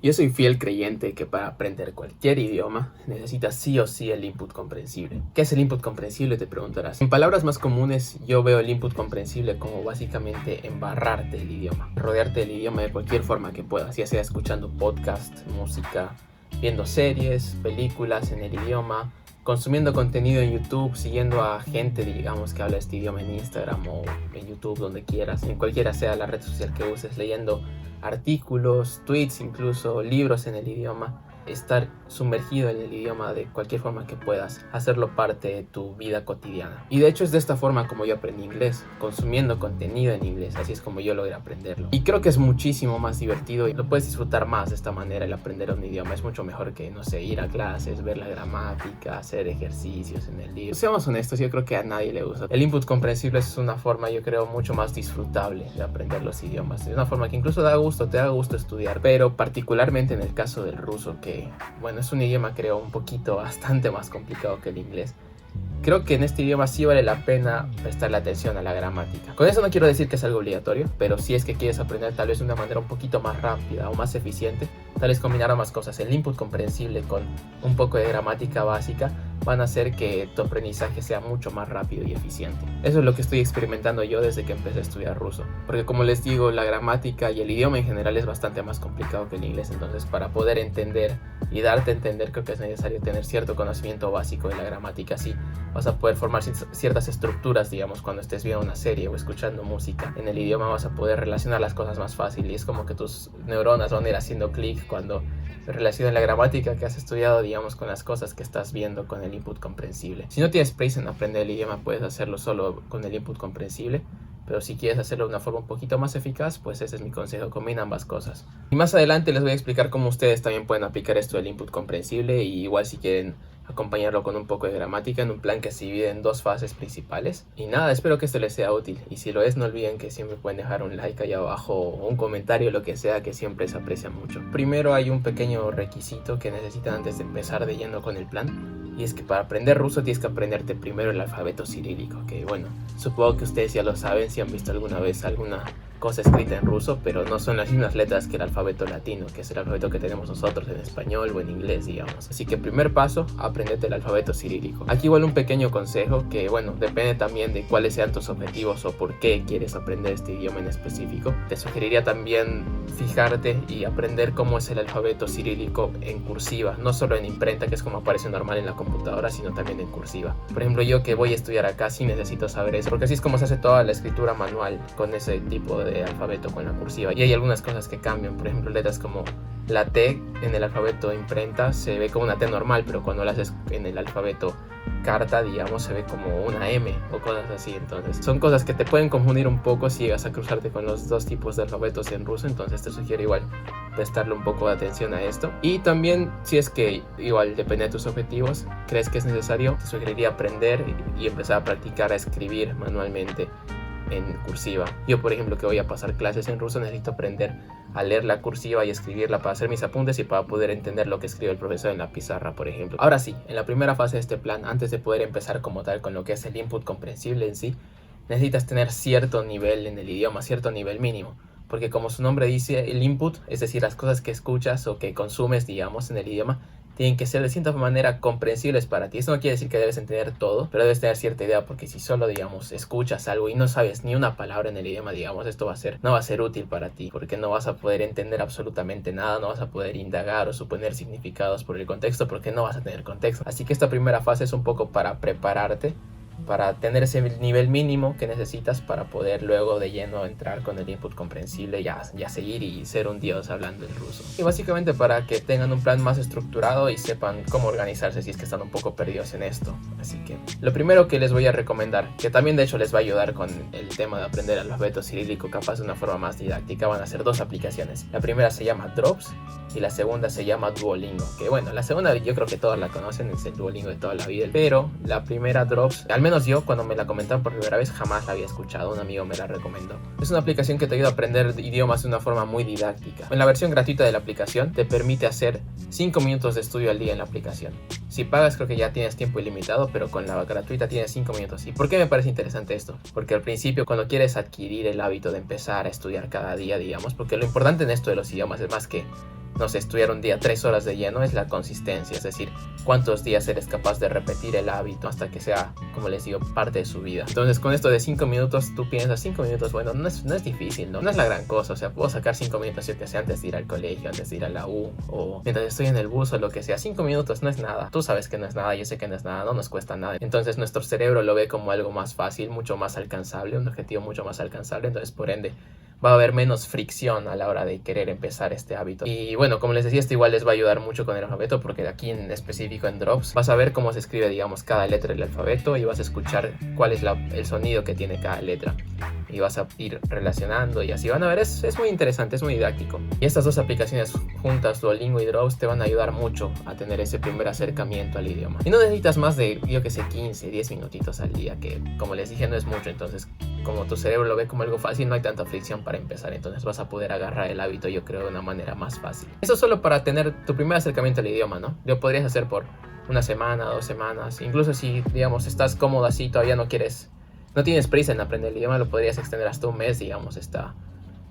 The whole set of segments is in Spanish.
Yo soy fiel creyente que para aprender cualquier idioma necesitas sí o sí el input comprensible. ¿Qué es el input comprensible? Te preguntarás. En palabras más comunes, yo veo el input comprensible como básicamente embarrarte el idioma, rodearte del idioma de cualquier forma que puedas, ya sea escuchando podcast, música, viendo series, películas en el idioma, consumiendo contenido en YouTube, siguiendo a gente, digamos, que habla este idioma en Instagram o en YouTube, donde quieras, en cualquiera sea la red social que uses, leyendo artículos, tweets, incluso libros en el idioma, estar sumergido en el idioma de cualquier forma que puedas, hacerlo parte de tu vida cotidiana. Y de hecho es de esta forma como yo aprendí inglés, consumiendo contenido en inglés, así es como yo logré aprenderlo. Y creo que es muchísimo más divertido y lo puedes disfrutar más de esta manera, el aprender un idioma. Es mucho mejor que, no sé, ir a clases, ver la gramática, hacer ejercicios en el libro. Seamos honestos, yo creo que a nadie le gusta. El input comprensible es una forma, yo creo, mucho más disfrutable de aprender los idiomas. Es una forma que incluso te da gusto estudiar, pero particularmente en el caso del ruso, que bueno, es un idioma creo un poquito bastante más complicado que el inglés. Creo que en este idioma sí vale la pena prestarle atención a la gramática. Con eso no quiero decir que es algo obligatorio, pero si es que quieres aprender tal vez de una manera un poquito más rápida o más eficiente, tal vez combinar ambas cosas, el input comprensible con un poco de gramática básica, van a hacer que tu aprendizaje sea mucho más rápido y eficiente. Eso es lo que estoy experimentando yo desde que empecé a estudiar ruso. Porque como les digo, la gramática y el idioma en general es bastante más complicado que el inglés. Entonces, para poder entender y darte a entender, creo que es necesario tener cierto conocimiento básico de la gramática. Así vas a poder formar ciertas estructuras, digamos, cuando estés viendo una serie o escuchando música. En el idioma vas a poder relacionar las cosas más fácil y es como que tus neuronas van a ir haciendo clic cuando relacionan la gramática que has estudiado, digamos, con las cosas que estás viendo con el input comprensible. Si no tienes prisa en aprender el idioma, puedes hacerlo solo con el input comprensible. Pero si quieres hacerlo de una forma un poquito más eficaz, pues ese es mi consejo, combina ambas cosas. Y más adelante les voy a explicar cómo ustedes también pueden aplicar esto del input comprensible, y igual si quieren acompañarlo con un poco de gramática en un plan que se divide en dos fases principales. Y nada, espero que esto les sea útil, y si lo es, no olviden que siempre pueden dejar un like ahí abajo o un comentario, lo que sea, que siempre se aprecia mucho. Primero hay un pequeño requisito que necesitan antes de empezar de lleno con el plan, y es que para aprender ruso tienes que aprenderte primero el alfabeto cirílico, que bueno, supongo que ustedes ya lo saben si han visto alguna vez alguna cosa escrita en ruso, pero no son las mismas letras que el alfabeto latino, que es el alfabeto que tenemos nosotros en español o en inglés, digamos. Así que primer paso, aprendete el alfabeto cirílico. Aquí igual un pequeño consejo que, bueno, depende también de cuáles sean tus objetivos o por qué quieres aprender este idioma en específico. Te sugeriría también fijarte y aprender cómo es el alfabeto cirílico en cursiva, no solo en imprenta, que es como aparece normal en la computadora, sino también en cursiva. Por ejemplo, yo que voy a estudiar acá sí necesito saber eso, porque así es como se hace toda la escritura manual con ese tipo de alfabeto, con la cursiva. Y hay algunas cosas que cambian, por ejemplo, letras como la T en el alfabeto imprenta se ve como una T normal, pero cuando la haces en el alfabeto carta, digamos, se ve como una M o cosas así. Entonces son cosas que te pueden confundir un poco si llegas a cruzarte con los dos tipos de alfabetos en ruso. Entonces te sugiero igual prestarle un poco de atención a esto. Y también, si es que igual depende de tus objetivos, crees que es necesario, te sugeriría aprender y empezar a practicar a escribir manualmente en cursiva. Yo, por ejemplo, que voy a pasar clases en ruso, necesito aprender a leer la cursiva y escribirla para hacer mis apuntes y para poder entender lo que escribe el profesor en la pizarra, por ejemplo. Ahora sí, en la primera fase de este plan, antes de poder empezar como tal con lo que es el input comprensible en sí, necesitas tener cierto nivel en el idioma, cierto nivel mínimo. Porque como su nombre dice, el input, es decir, las cosas que escuchas o que consumes, digamos, en el idioma, tienen que ser de cierta manera comprensibles para ti. Eso no quiere decir que debes entender todo, pero debes tener cierta idea, porque si solo, digamos, escuchas algo y no sabes ni una palabra en el idioma, digamos, esto no va a ser útil para ti, porque no vas a poder entender absolutamente nada, no vas a poder indagar o suponer significados por el contexto, porque no vas a tener contexto. Así que esta primera fase es un poco para prepararte, para tener ese nivel mínimo que necesitas para poder luego de lleno entrar con el input comprensible, ya seguir y ser un dios hablando el ruso. Y básicamente para que tengan un plan más estructurado y sepan cómo organizarse si es que están un poco perdidos en esto. Así que lo primero que les voy a recomendar, que también de hecho les va a ayudar con el tema de aprender el alfabeto cirílico capaz de una forma más didáctica, van a ser dos aplicaciones. La primera se llama Drops y la segunda se llama Duolingo, que bueno, la segunda yo creo que todos la conocen, es el Duolingo de toda la vida, pero la primera, Drops, al menos yo cuando me la comentaron por primera vez jamás la había escuchado, un amigo me la recomendó. Es una aplicación que te ayuda a aprender idiomas de una forma muy didáctica. En la versión gratuita de la aplicación te permite hacer 5 minutos de estudio al día en la aplicación. Si pagas creo que ya tienes tiempo ilimitado, pero con la gratuita tienes 5 minutos. ¿Y por qué me parece interesante esto? Porque al principio, cuando quieres adquirir el hábito de empezar a estudiar cada día, digamos, porque lo importante en esto de los idiomas es más que no sé, estudiar un día 3 horas de lleno, es la consistencia, es decir, cuántos días eres capaz de repetir el hábito hasta que sea, como les digo, parte de su vida. Entonces con esto de 5 minutos, tú piensas 5 minutos, bueno, no es difícil, no es la gran cosa, o sea, puedo sacar 5 minutos yo que sé antes de ir al colegio, antes de ir a la U, o mientras estoy en el bus o lo que sea. 5 minutos no es nada, tú sabes que no es nada, yo sé que no es nada, no nos cuesta nada. Entonces nuestro cerebro lo ve como algo más fácil, mucho más alcanzable, un objetivo mucho más alcanzable, entonces por ende va a haber menos fricción a la hora de querer empezar este hábito. Y bueno, como les decía, esto igual les va a ayudar mucho con el alfabeto, porque aquí en específico en Drops vas a ver cómo se escribe, digamos, cada letra del alfabeto y vas a escuchar cuál es el sonido que tiene cada letra. Y vas a ir relacionando y así van a ver, es muy interesante, es muy didáctico. Y estas dos aplicaciones juntas, Duolingo y Drops, te van a ayudar mucho a tener ese primer acercamiento al idioma. Y no necesitas más de, yo que sé, 15, 10 minutitos al día, que como les dije no es mucho, entonces como tu cerebro lo ve como algo fácil, no hay tanta fricción para empezar, entonces vas a poder agarrar el hábito, yo creo, de una manera más fácil. Eso solo para tener tu primer acercamiento al idioma, ¿no? Lo podrías hacer por una semana, 2 semanas, incluso si, digamos, estás cómodo así, todavía no tienes prisa en aprender el idioma, lo podrías extender hasta un mes, digamos, esta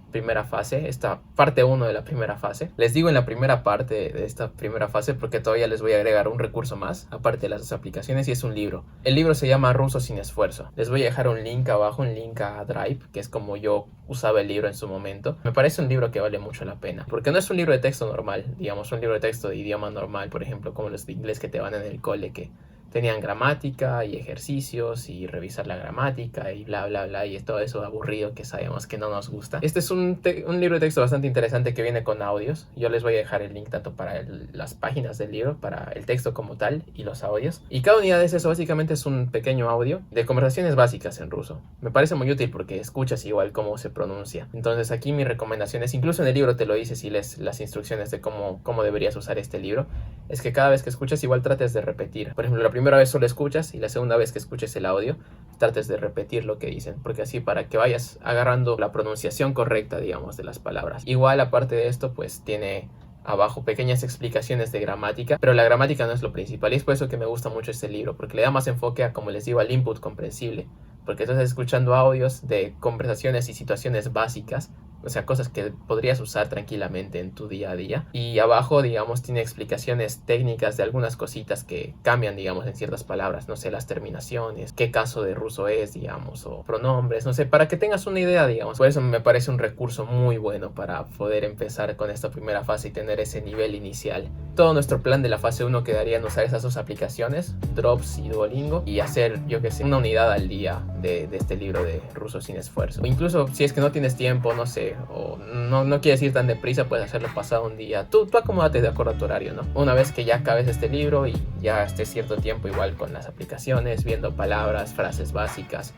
primera fase, esta parte 1 de la primera fase. Les digo en la primera parte de esta primera fase porque todavía les voy a agregar un recurso más, aparte de las dos aplicaciones, y es un libro. El libro se llama Ruso sin esfuerzo. Les voy a dejar un link abajo, un link a Drive, que es como yo usaba el libro en su momento. Me parece un libro que vale mucho la pena, porque no es un libro de texto normal, digamos, un libro de texto de idioma normal, por ejemplo, como los de inglés que te van en el cole, que tenían gramática y ejercicios y revisar la gramática y bla bla bla, y es todo eso aburrido que sabemos que no nos gusta. Este es un libro de texto bastante interesante que viene con audios. Yo les voy a dejar el link tanto para las páginas del libro, para el texto como tal y los audios. Y cada unidad de eso básicamente es un pequeño audio de conversaciones básicas en ruso. Me parece muy útil porque escuchas igual cómo se pronuncia. Entonces aquí mi recomendación es, incluso en el libro te lo dice si lees las instrucciones de cómo deberías usar este libro, es que cada vez que escuchas igual trates de repetir. Por ejemplo, la primera vez solo escuchas y la segunda vez que escuches el audio trates de repetir lo que dicen, porque así para que vayas agarrando la pronunciación correcta, digamos, de las palabras. Igual aparte de esto, pues tiene abajo pequeñas explicaciones de gramática, pero la gramática no es lo principal, y es por eso que me gusta mucho este libro, porque le da más enfoque a, como les digo, al input comprensible, porque estás escuchando audios de conversaciones y situaciones básicas, o sea, cosas que podrías usar tranquilamente en tu día a día. Y abajo, digamos, tiene explicaciones técnicas de algunas cositas que cambian, digamos, en ciertas palabras. No sé, las terminaciones, qué caso de ruso es, digamos, o pronombres, no sé, para que tengas una idea, digamos. Por eso me parece un recurso muy bueno para poder empezar con esta primera fase y tener ese nivel inicial. Todo nuestro plan de la fase 1 quedaría en usar esas dos aplicaciones, Drops y Duolingo, y hacer, yo que sé, una unidad al día de este libro de Ruso sin esfuerzo. O incluso si es que no tienes tiempo, no sé, o no quieres ir tan deprisa, puedes hacerlo pasado un día. Tú acomódate de acuerdo a tu horario, ¿no? Una vez que ya acabes este libro y ya estés cierto tiempo igual con las aplicaciones, viendo palabras, frases básicas,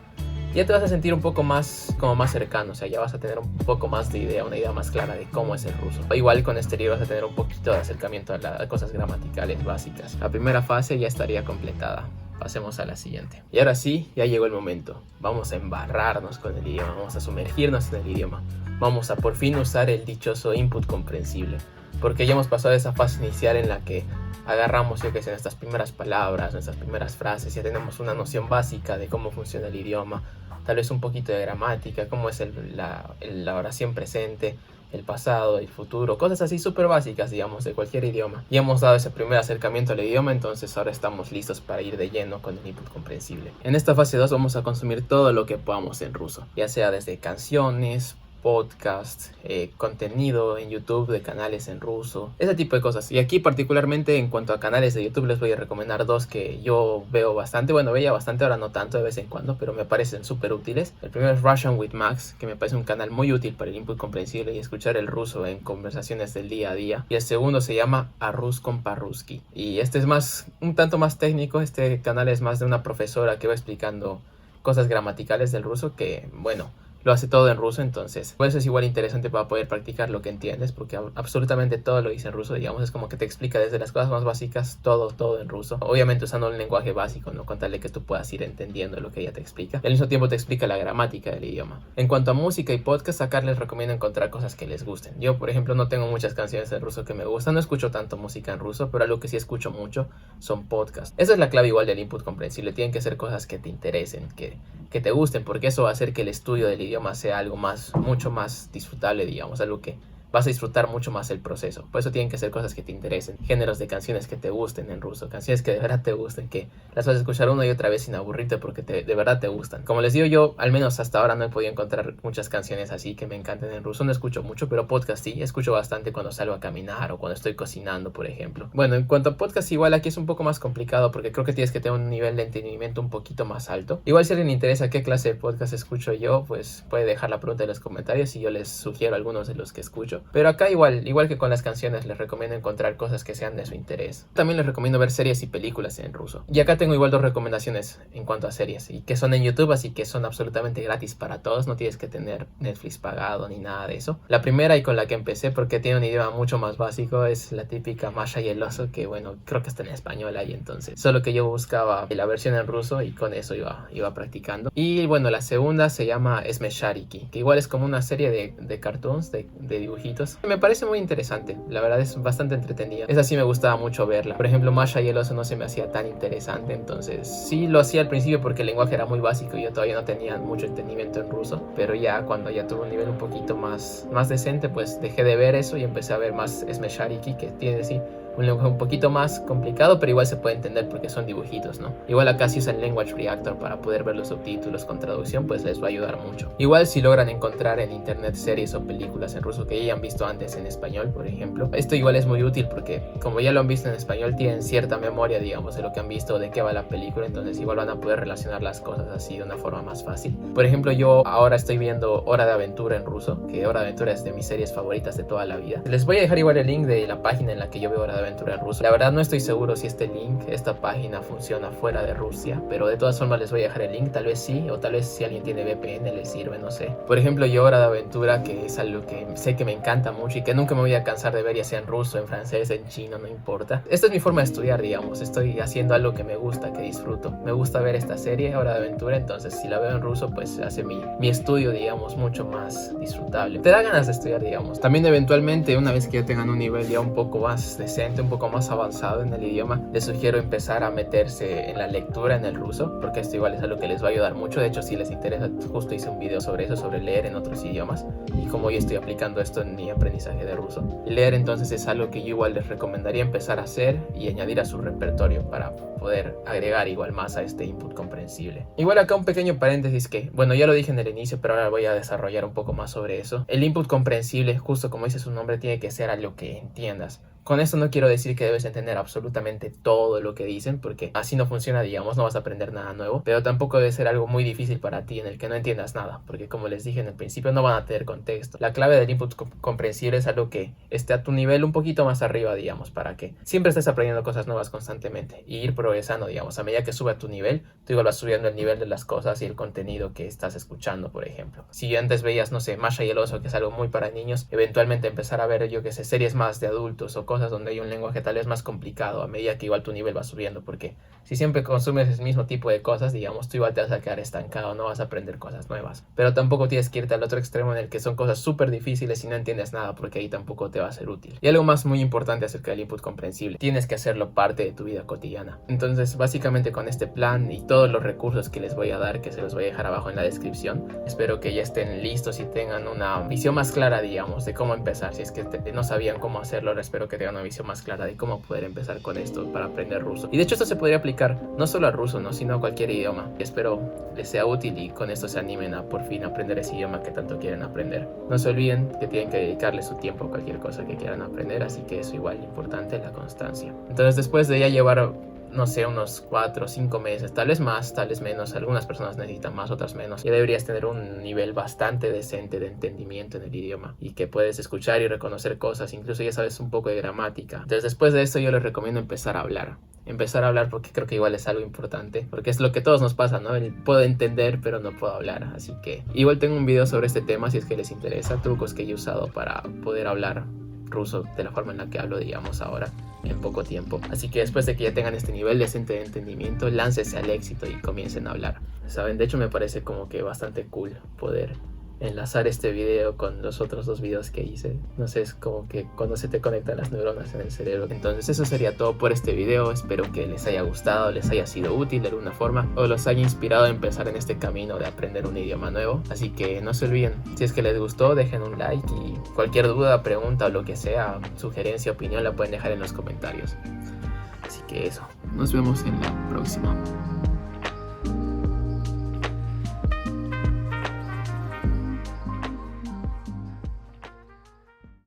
ya te vas a sentir un poco más cercano, o sea, ya vas a tener un poco más de idea, una idea más clara de cómo es el ruso. Igual con este libro vas a tener un poquito de acercamiento a cosas gramaticales básicas. La primera fase ya estaría completada. Pasemos a la siguiente. Y ahora sí, ya llegó el momento. Vamos a embarrarnos con el idioma, vamos a sumergirnos en el idioma. Vamos a por fin usar el dichoso input comprensible, porque ya hemos pasado esa fase inicial en la que agarramos, yo que sé, nuestras primeras palabras, nuestras primeras frases, ya tenemos una noción básica de cómo funciona el idioma, tal vez un poquito de gramática, cómo es la oración presente, el pasado, el futuro, cosas así súper básicas, digamos, de cualquier idioma. Ya hemos dado ese primer acercamiento al idioma, entonces ahora estamos listos para ir de lleno con el input comprensible. En esta fase 2 vamos a consumir todo lo que podamos en ruso, ya sea desde canciones, podcast, contenido en YouTube de canales en ruso, ese tipo de cosas. Y aquí particularmente en cuanto a canales de YouTube les voy a recomendar dos que yo veo bastante, bueno, veía bastante, ahora no tanto, de vez en cuando, pero me parecen súper útiles. El primero es Russian with Max, que me parece un canal muy útil para el input comprensible y escuchar el ruso en conversaciones del día a día. Y el segundo se llama Arrus con Parruski, y este es un tanto más técnico. Este canal es más de una profesora que va explicando cosas gramaticales del ruso, que bueno, lo hace todo en ruso, entonces pues es igual interesante para poder practicar lo que entiendes, porque absolutamente todo lo dice en ruso, digamos, es como que te explica desde las cosas más básicas, todo en ruso, obviamente usando un lenguaje básico, no con tal de que tú puedas ir entendiendo lo que ella te explica, y al mismo tiempo te explica la gramática del idioma. En cuanto a música y podcast, acá les recomiendo encontrar cosas que les gusten. Yo, por ejemplo, no tengo muchas canciones en ruso que me gustan, no escucho tanto música en ruso, pero algo que sí escucho mucho son podcasts. Esa es la clave igual del input comprensible, tienen que ser cosas que te interesen, que te gusten, porque eso va a hacer que el estudio del idioma sea algo mucho más disfrutable, digamos, algo que vas a disfrutar mucho más el proceso. Por eso tienen que ser cosas que te interesen, géneros de canciones que te gusten en ruso, canciones que de verdad te gusten, que las vas a escuchar una y otra vez sin aburrirte porque de verdad te gustan. Como les digo, yo al menos hasta ahora no he podido encontrar muchas canciones así que me encanten en ruso. No escucho mucho, pero podcast sí, escucho bastante cuando salgo a caminar o cuando estoy cocinando, por ejemplo. Bueno, en cuanto a podcast, igual aquí es un poco más complicado porque creo que tienes que tener un nivel de entendimiento un poquito más alto. Igual si a alguien le interesa qué clase de podcast escucho yo, pues puede dejar la pregunta en los comentarios y yo les sugiero algunos de los que escucho. Pero acá igual que con las canciones, les recomiendo encontrar cosas que sean de su interés. También les recomiendo ver series y películas en ruso. Y acá tengo igual dos recomendaciones en cuanto a series y que son en YouTube, así que son absolutamente gratis para todos. No tienes que tener Netflix pagado ni nada de eso. La primera y con la que empecé, porque tiene un idioma mucho más básico, es la típica Masha y el oso, que bueno, creo que está en español ahí entonces. Solo que yo buscaba la versión en ruso y con eso iba practicando. Y bueno, la segunda se llama Smeshariki, que igual es como una serie de cartoons, de dibujitos. Me parece muy interesante, la verdad es bastante entretenida. Esa sí me gustaba mucho verla. Por ejemplo, Masha y el oso no se me hacía tan interesante, entonces sí lo hacía al principio porque el lenguaje era muy básico y yo todavía no tenía mucho entendimiento en ruso, pero ya cuando ya tuve un nivel un poquito más decente, pues dejé de ver eso y empecé a ver más Smeshariki, que tiene sí un lenguaje un poquito más complicado, pero igual se puede entender porque son dibujitos, ¿no? Igual acá si usan Language Reactor para poder ver los subtítulos con traducción, pues les va a ayudar mucho. Igual si logran encontrar en internet series o películas en ruso que ya hayan visto antes en español, por ejemplo, esto igual es muy útil porque como ya lo han visto en español, tienen cierta memoria, digamos, de lo que han visto o de qué va la película, entonces igual van a poder relacionar las cosas así de una forma más fácil. Por ejemplo, yo ahora estoy viendo Hora de Aventura en ruso, que Hora de Aventura es de mis series favoritas de toda la vida. Les voy a dejar igual el link de la página en la que yo veo Hora de Aventura en ruso. La verdad no estoy seguro si esta página funciona fuera de Rusia, pero de todas formas les voy a dejar el link, tal vez sí, o tal vez si alguien tiene VPN les sirve, no sé. Por ejemplo, yo Hora de Aventura, que es algo que sé que me encanta mucho y que nunca me voy a cansar de ver, ya sea en ruso, en francés, en chino, no importa. Esta es mi forma de estudiar, digamos, estoy haciendo algo que me gusta, que disfruto. Me gusta ver esta serie, Hora de Aventura, entonces si la veo en ruso, pues hace mi estudio, digamos, mucho más disfrutable. Te da ganas de estudiar, digamos. También eventualmente, una vez que ya tengan un nivel ya un poco más decente, un poco más avanzado en el idioma, les sugiero empezar a meterse en la lectura en el ruso, porque esto igual es algo que les va a ayudar mucho. De hecho, si les interesa, justo hice un video sobre eso, sobre leer en otros idiomas y cómo yo estoy aplicando esto en mi aprendizaje de ruso. Y leer entonces es algo que yo igual les recomendaría empezar a hacer y añadir a su repertorio para poder agregar igual más a este input comprensible. Igual acá un pequeño paréntesis que, bueno, ya lo dije en el inicio, pero ahora voy a desarrollar un poco más sobre eso. El input comprensible, justo como dice su nombre, tiene que ser algo que entiendas. Con esto no quiero decir que debes entender absolutamente todo lo que dicen, porque así no funciona, digamos, no vas a aprender nada nuevo, pero tampoco debe ser algo muy difícil para ti en el que no entiendas nada, porque como les dije en el principio, no van a tener contexto. La clave del input comprensible es algo que esté a tu nivel un poquito más arriba, digamos, para que siempre estés aprendiendo cosas nuevas constantemente y ir progresando, digamos, a medida que sube a tu nivel, tú igual vas subiendo el nivel de las cosas y el contenido que estás escuchando, por ejemplo. Si antes veías, no sé, Masha y el oso, que es algo muy para niños, eventualmente empezar a ver, yo que sé, series más de adultos o cosas donde hay un lenguaje tal vez más complicado a medida que igual tu nivel va subiendo, porque si siempre consumes el mismo tipo de cosas, digamos, tú igual te vas a quedar estancado, no vas a aprender cosas nuevas, pero tampoco tienes que irte al otro extremo en el que son cosas súper difíciles y no entiendes nada, porque ahí tampoco te va a ser útil. Y algo más muy importante acerca del input comprensible, tienes que hacerlo parte de tu vida cotidiana. Entonces básicamente con este plan y todos los recursos que les voy a dar, que se los voy a dejar abajo en la descripción, espero que ya estén listos y tengan una visión más clara, digamos, de cómo empezar. Si es que no sabían cómo hacerlo, espero que tengan una visión más clara de cómo poder empezar con esto para aprender ruso. Y de hecho esto se podría aplicar no solo al ruso, ¿no?, sino a cualquier idioma. Espero les sea útil y con esto se animen a por fin aprender ese idioma que tanto quieren aprender. No se olviden que tienen que dedicarle su tiempo a cualquier cosa que quieran aprender, así que eso igual importante, la constancia. Entonces después de ya llevar, no sé, unos 4 o 5 meses, tal vez más, tal vez menos, algunas personas necesitan más, otras menos, ya deberías tener un nivel bastante decente de entendimiento en el idioma y que puedes escuchar y reconocer cosas, incluso ya sabes un poco de gramática. Entonces después de esto yo les recomiendo empezar a hablar porque creo que igual es algo importante, porque es lo que todos nos pasa, ¿no? Puedo entender pero no puedo hablar, así que igual tengo un video sobre este tema si es que les interesa, trucos que he usado para poder hablar ruso de la forma en la que hablo, digamos, ahora en poco tiempo. Así que después de que ya tengan este nivel decente de entendimiento, láncese al éxito y comiencen a hablar. ¿Saben? De hecho me parece como que bastante cool poder enlazar este video con los otros 2 videos que hice. No sé, es como que cuando se te conectan las neuronas en el cerebro. Entonces eso sería todo por este video. Espero que les haya gustado, les haya sido útil de alguna forma o los haya inspirado a empezar en este camino de aprender un idioma nuevo. Así que no se olviden, si es que les gustó, dejen un like y cualquier duda, pregunta o lo que sea, sugerencia, opinión, la pueden dejar en los comentarios. Así que eso, nos vemos en la próxima.